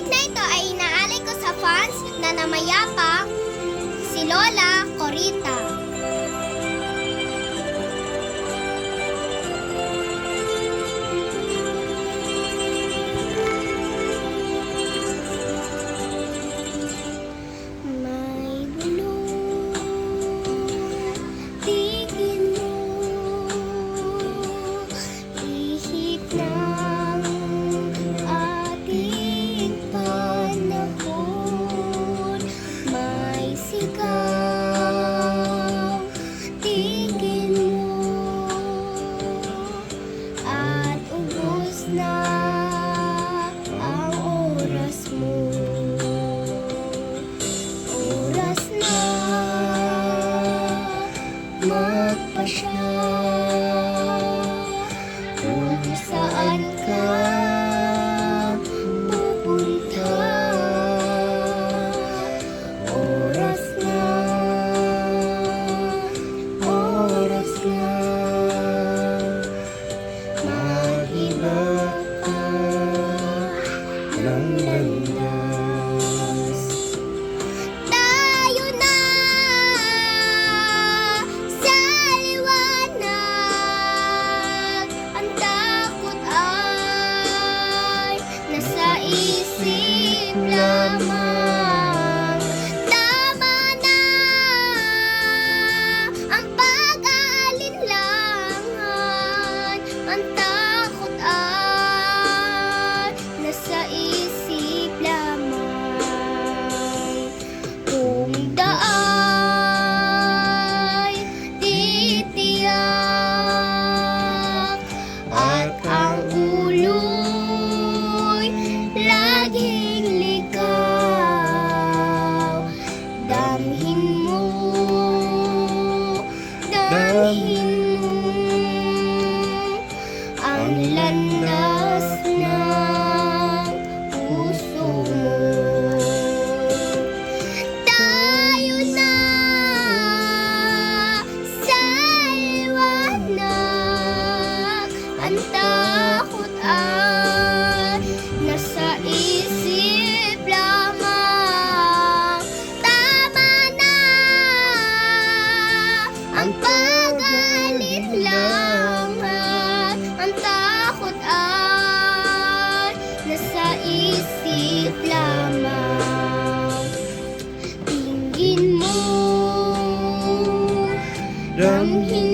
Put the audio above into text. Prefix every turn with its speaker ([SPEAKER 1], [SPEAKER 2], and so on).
[SPEAKER 1] Awit na ito ay inaalay ko sa fans na namayapang si Lola Corita. May bulong, tingin mo, ihip ng ating panahon. May sigaw, tingin mo, at ubos na ang oras mo. Oras na magpasya kung saan ka pupunta. Oras na mag-iba ka ng landas. Tayo na sa liwanag. Ang takot ay nasa isip lamang. Tama na ang pag-aalinlangan. Ang takot ay nasa isip lamang. Kung daay titiyak at ang ulo'y laging ligaw, damhin mo ang landas ng puso mo. Tayo na sa liwanag. Ang takot ay nasa isip lamang. Tama na ang pag-aalinlangan. Ang takot ay nasa isip lamang. Tingin mo, damhin